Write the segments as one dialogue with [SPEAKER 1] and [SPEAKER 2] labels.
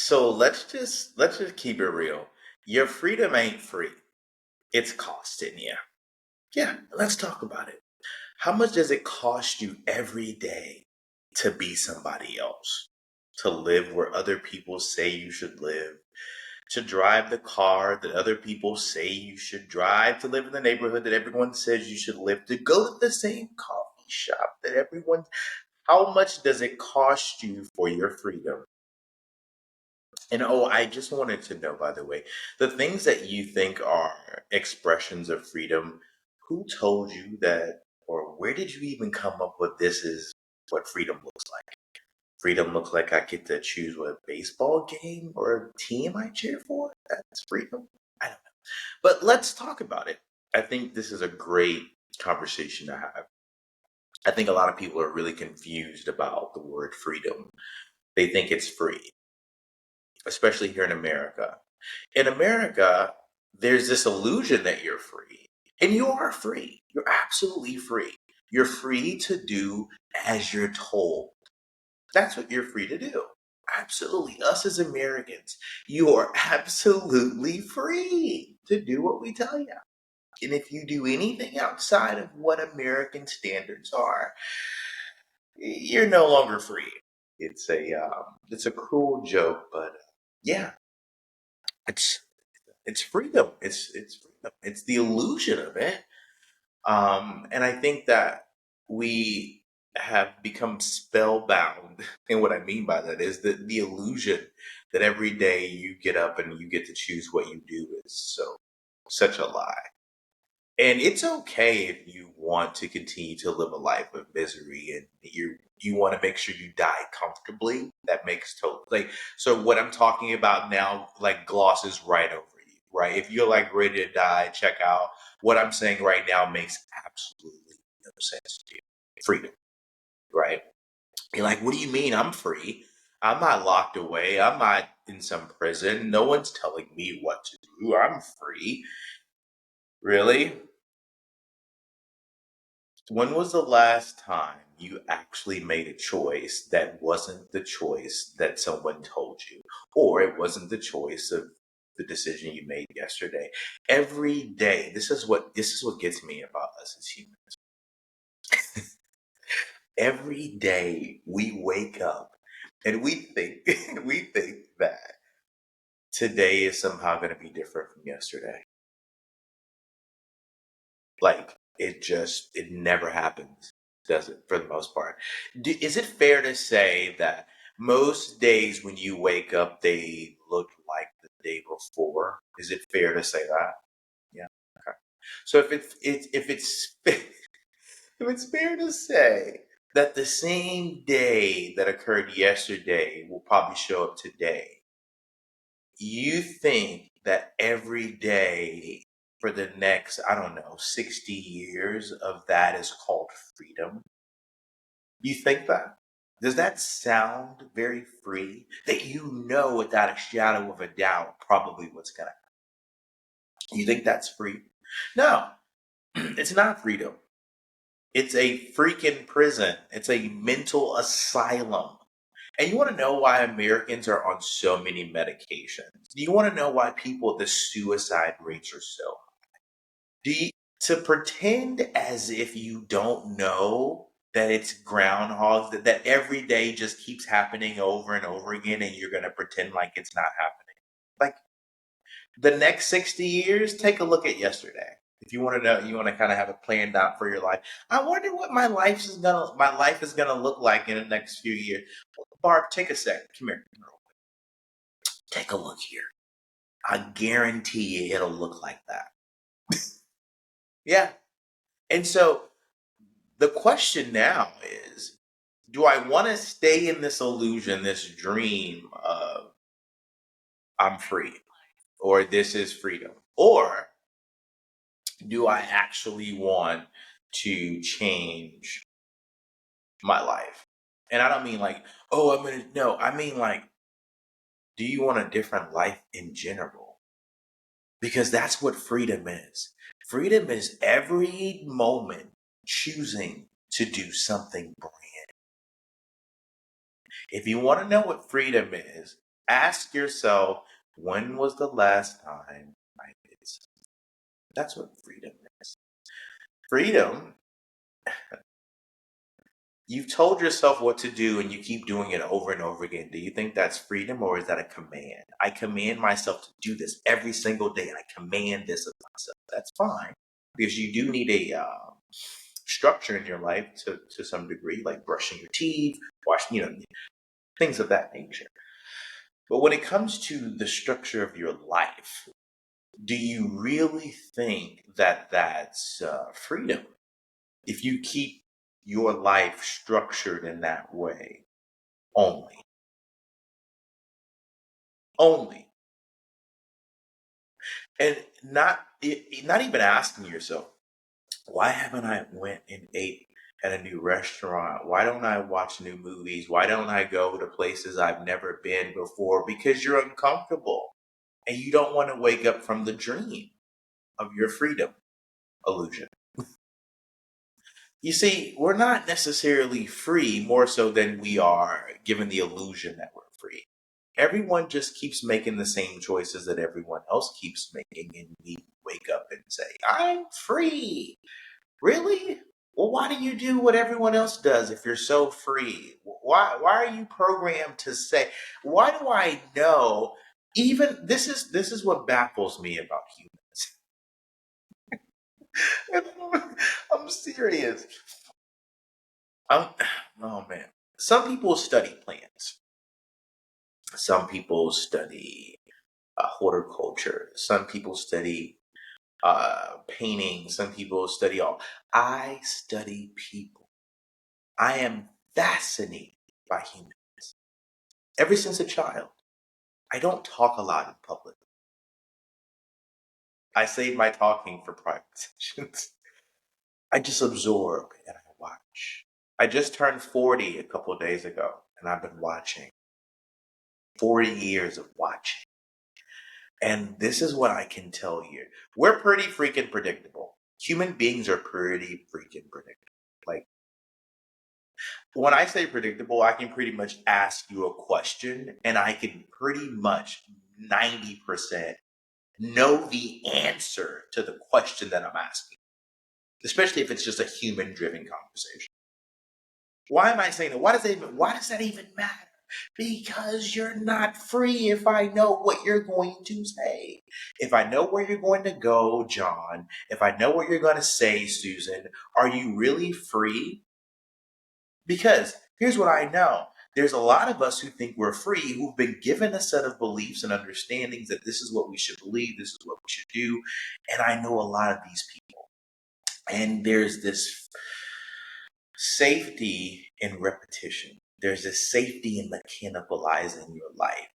[SPEAKER 1] So let's just keep it real. Your freedom ain't free. It's costing you. Yeah, let's talk about it. How much does it cost you every day to be somebody else? To live where other people say you should live, to drive the car that other people say you should drive, to live in the neighborhood that everyone says you should live, to go to the same coffee shop that everyone. How much does it cost you for your freedom? And oh, I just wanted to know, by the way, the things that you think are expressions of freedom, who told you that, or where did you even come up with this is what freedom looks like? Freedom looks like I get to choose what baseball game or team I cheer for? That's freedom? I don't know. But let's talk about it. I think this is a great conversation to have. I think a lot of people are really confused about the word freedom. They think it's free, especially here in America. In America, there's this illusion that you're free. And you are free. You're absolutely free. You're free to do as you're told. That's what you're free to do. Absolutely. Us as Americans, you are absolutely free to do what we tell you. And if you do anything outside of what American standards are, you're no longer free. It's a cruel joke, but yeah, it's it's freedom. It's freedom. It's the illusion of it. And I think that we have become spellbound. And what I mean by that is that the illusion that every day you get up and you get to choose what you do is such a lie. And it's okay if you want to continue to live a life of misery and you want to make sure you die comfortably. That makes total like so what I'm talking about now like glosses right over you, right? If you're like ready to die, check out what I'm saying right now makes absolutely no sense to you. Freedom, right? You're like, what do you mean I'm free? I'm not locked away. I'm not in some prison. No one's telling me what to do. I'm free. Really? When was the last time you actually made a choice that wasn't the choice that someone told you, or it wasn't the choice of the decision you made yesterday? Every day, this is what gets me about us as humans. Every day we wake up and we think we think that today is somehow going to be different from yesterday. Like it never happens, does it? For the most part, is it fair to say that most days when you wake up, they look like the day before? Is it fair to say that? Yeah. Okay. So if it's if it's fair to say that the same day that occurred yesterday will probably show up today, you think that every day for the next, I don't know, 60 years of that is called freedom? You think that? Does that sound very free? That you know without a shadow of a doubt probably what's going to happen. You think that's free? No, it's not freedom. It's a freaking prison. It's a mental asylum. And you want to know why Americans are on so many medications? Do you want to know why the suicide rates are so Do you, to pretend as if you don't know that it's groundhog that every day just keeps happening over and over again and you're going to pretend like it's not happening. Like the next 60 years, take a look at yesterday. If you want to know, you want to kind of have it planned out for your life. I wonder what my life is gonna look like in the next few years. Barb, take a second. Come here. Take a look here. I guarantee you it'll look like that. Yeah. And so the question now is, do I want to stay in this illusion, this dream of I'm free or this is freedom? Or do I actually want to change my life? And I don't mean like, oh, I'm going to, no, I mean like, do you want a different life in general? Because that's what freedom is. Freedom is every moment choosing to do something brand. If you want to know what freedom is, Ask yourself, when was the last time I did something? That's what freedom is. Freedom, you've told yourself what to do and you keep doing it over and over again. Do you think that's freedom or is that a command? I command myself to do this every single day. I command this of myself. That's fine because you do need a structure in your life to some degree, like brushing your teeth, washing, things of that nature. But when it comes to the structure of your life, do you really think that that's freedom? If you keep your life structured in that way, only, only, and not even asking yourself, why haven't I went and ate at a new restaurant? Why don't I watch new movies? Why don't I go to places I've never been before? Because you're uncomfortable and you don't want to wake up from the dream of your freedom illusion. You see, we're not necessarily free more so than we are given the illusion that we're free. Everyone just keeps making the same choices that everyone else keeps making, and we wake up and say, I'm free. Really? Well, why do you do what everyone else does if you're so free? Why are you programmed to say, why do I know? Even this is what baffles me about humans. I'm serious. Oh man. Some people study plants. Some people study horticulture. Some people study painting. Some people study all. I study people. I am fascinated by humans. Ever since a child, I don't talk a lot in public. I save my talking for private sessions. I just absorb and I watch. I just turned 40 a couple of days ago, and I've been watching. 40 years of watching. And this is what I can tell you. We're pretty freaking predictable. Human beings are pretty freaking predictable. Like, when I say predictable, I can pretty much ask you a question and I can pretty much 90% know the answer to the question that I'm asking, especially if it's just a human driven conversation. Why am I saying that? Why does that even matter? Because you're not free if I know what you're going to say. If I know where you're going to go, John, if I know what you're going to say, Susan, are you really free? Because here's what I know. There's a lot of us who think we're free, who've been given a set of beliefs and understandings that this is what we should believe, this is what we should do. And I know a lot of these people. And there's this safety in repetition. There's a safety in mechanicalizing your life.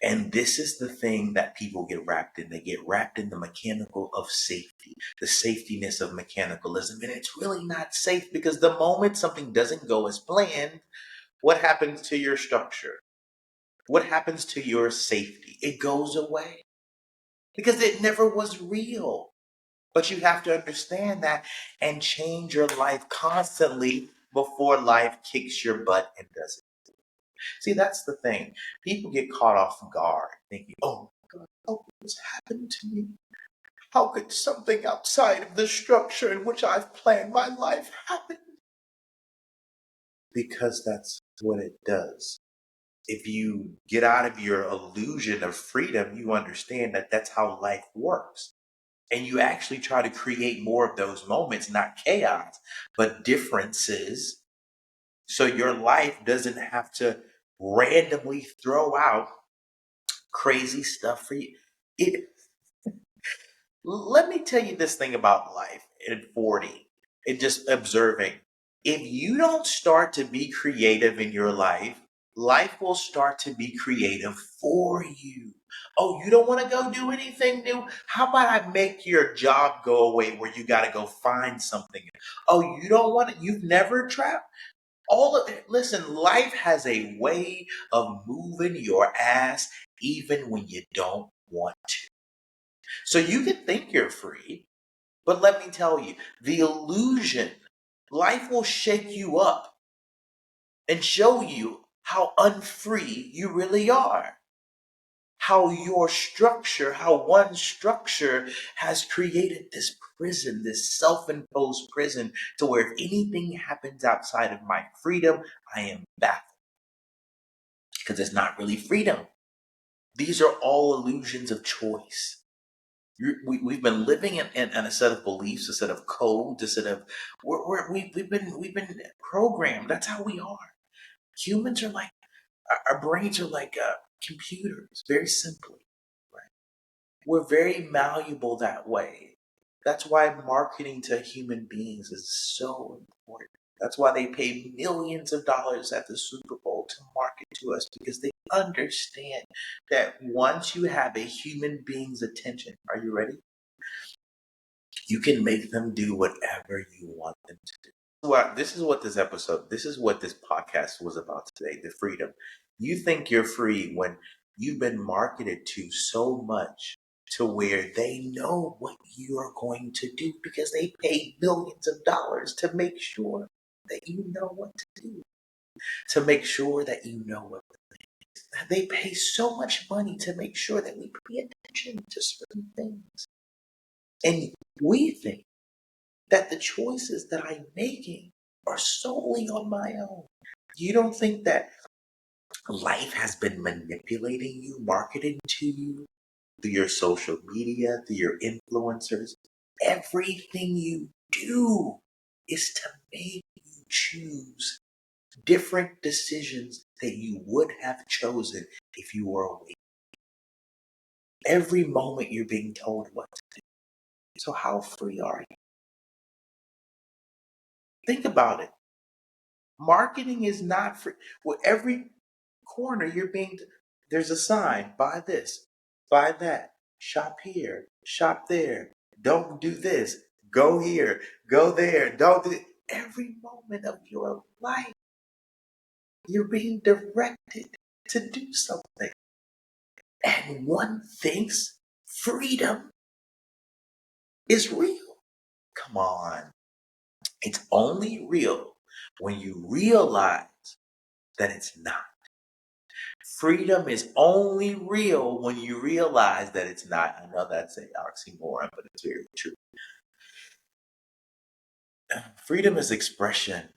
[SPEAKER 1] And this is the thing that people get wrapped in. They get wrapped in the mechanical of safety, the safetiness of mechanicalism. And it's really not safe because the moment something doesn't go as planned, what happens to your structure? What happens to your safety? It goes away because it never was real. But you have to understand that and change your life constantly before life kicks your butt and does it. See, that's the thing. People get caught off guard thinking, oh my God, how could this happen to me? How could something outside of the structure in which I've planned my life happen? Because that's what it does. If you get out of your illusion of freedom, you understand that that's how life works. And you actually try to create more of those moments, not chaos, but differences. So your life doesn't have to randomly throw out crazy stuff for you. Let me tell you this thing about life at 40 and just observing. If you don't start to be creative in your life, life will start to be creative for you. Oh, you don't want to go do anything new? How about I make your job go away where you got to go find something? Oh, you don't want to, you've never traveled? All of it. Listen, life has a way of moving your ass even when you don't want to. So you can think you're free, but let me tell you, the illusion, life will shake you up and show you how unfree you really are. How one structure has created this prison, this self-imposed prison, to where if anything happens outside of my freedom, I am baffled. Because it's not really freedom. These are all illusions of choice. We've been living in a set of beliefs, a set of codes, a set of we've been programmed. That's how we are. Humans are like our brains are like computers, very simply. Right? We're very malleable that way. That's why marketing to human beings is so important. That's why they pay millions of dollars at the Super Bowl to market to us, because they understand that once you have a human being's attention, are you ready? You can make them do whatever you want them to do. This is what this podcast was about today, the freedom. You think you're free when you've been marketed to so much to where they know what you are going to do, because they pay millions of dollars to make sure that you know what to do, to make sure that you know what to think. They pay so much money to make sure that we pay attention to certain things. And we think that the choices that I'm making are solely on my own. You don't think that life has been manipulating you, marketing to you through your social media, through your influencers? Everything you do is to make you choose different decisions that you would have chosen if you were awake. Every moment you're being told what to do. So how free are you? Think about it. Marketing is not free. Well, every corner there's a sign: buy this, buy that, shop here, shop there, don't do this, go here, go there, don't do. Every moment of your life, you're being directed to do something. And one thinks freedom is real. Come on. It's only real when you realize that it's not. Freedom is only real when you realize that it's not. I know that's an oxymoron, but it's very true. Freedom is expression.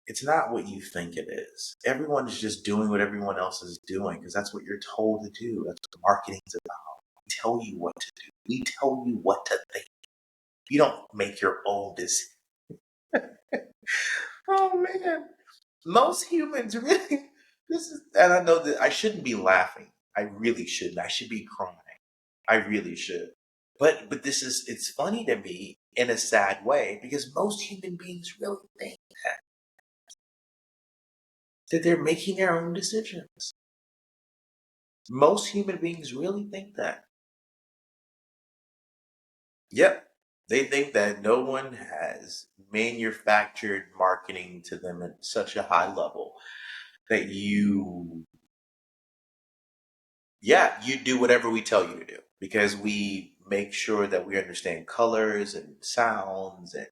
[SPEAKER 1] It's not what you think it is. Everyone is just doing what everyone else is doing because that's what you're told to do. That's what marketing's about. We tell you what to do. We tell you what to think. You don't make your own decision. Oh man. Most humans really, and I know that I shouldn't be laughing. I really shouldn't. I should be crying. I really should. But it's funny to me in a sad way, because most human beings really think that they're making their own decisions. Most human beings really think that. Yep. They think that no one has manufactured marketing to them at such a high level that you do whatever we tell you to do, because we make sure that we understand colors and sounds, and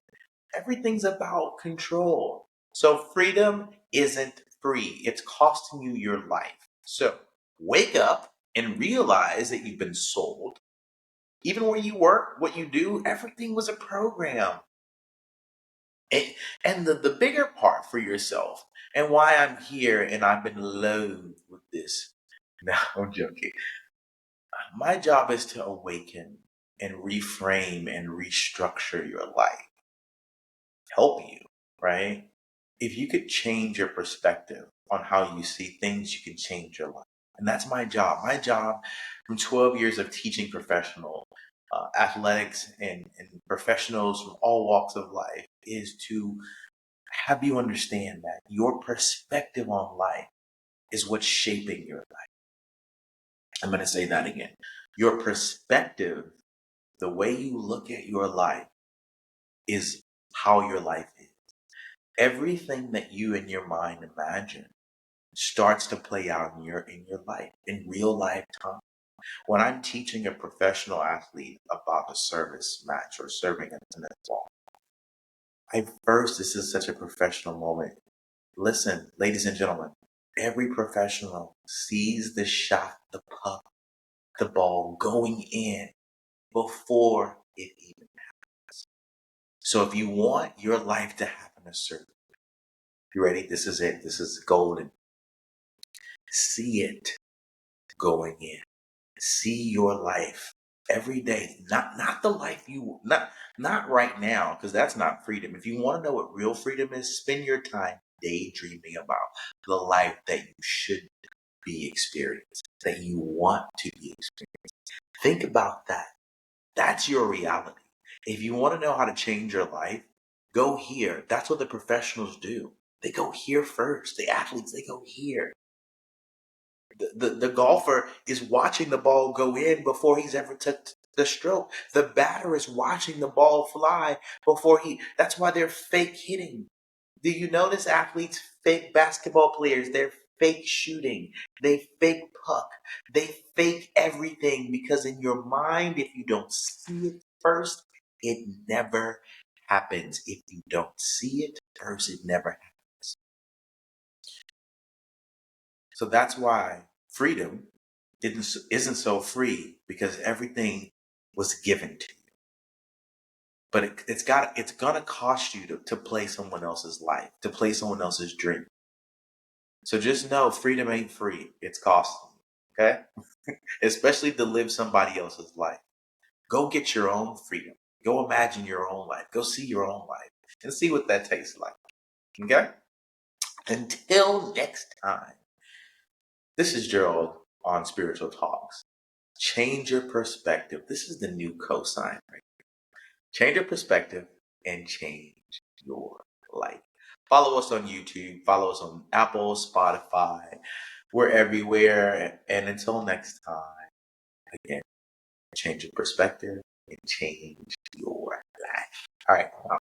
[SPEAKER 1] everything's about control. So freedom isn't free. It's costing you your life. So wake up and realize that you've been sold. Even where you work, what you do, everything was a program. And the bigger part for yourself, and why I'm here and I've been loathed with this. No, I'm joking. My job is to awaken and reframe and restructure your life, help you, right? If you could change your perspective on how you see things, you can change your life. And that's my job. My job, from 12 years of teaching professional athletics and professionals from all walks of life, is to have you understand that your perspective on life is what's shaping your life. I'm going to say that again. Your perspective, the way you look at your life, is how your life is. Everything that you in your mind imagine starts to play out in your life, in real life time. When I'm teaching a professional athlete about a service match or serving a tennis ball, this is such a professional moment. Listen, ladies and gentlemen, Every professional sees the shot, the puck, the ball going in before it even happens. So if you want your life to happen a certain way, you ready? This is it. This is golden. See it going in. See your life every day. Not the life you not right now, because that's not freedom. If you want to know what real freedom is, spend your time daydreaming about the life that you should be experienced, that you want to be experienced. Think about that. That's your reality. If you want to know how to change your life, go here. That's what the professionals do. They go here first. The athletes, they go here. The golfer is watching the ball go in before he's ever touched the stroke. The batter is watching the ball fly before that's why they're fake hitting. Do you notice athletes, fake basketball players, they're fake shooting, they fake puck, they fake everything, because in your mind, if you don't see it first, it never happens. If you don't see it first, it never happens. So that's why freedom isn't so free, because everything was given to you. But it's gonna cost you to play someone else's life, to play someone else's dream. So just know freedom ain't free. It's costing you, okay? Especially to live somebody else's life. Go get your own freedom. Go imagine your own life. Go see your own life and see what that tastes like. Okay? Until next time, this is Gerald on Spiritual Talks. Change your perspective. This is the new cosign, right? Change your perspective and change your life. Follow us on YouTube. Follow us on Apple, Spotify. We're everywhere. And until next time, again, change your perspective and change your life. All right.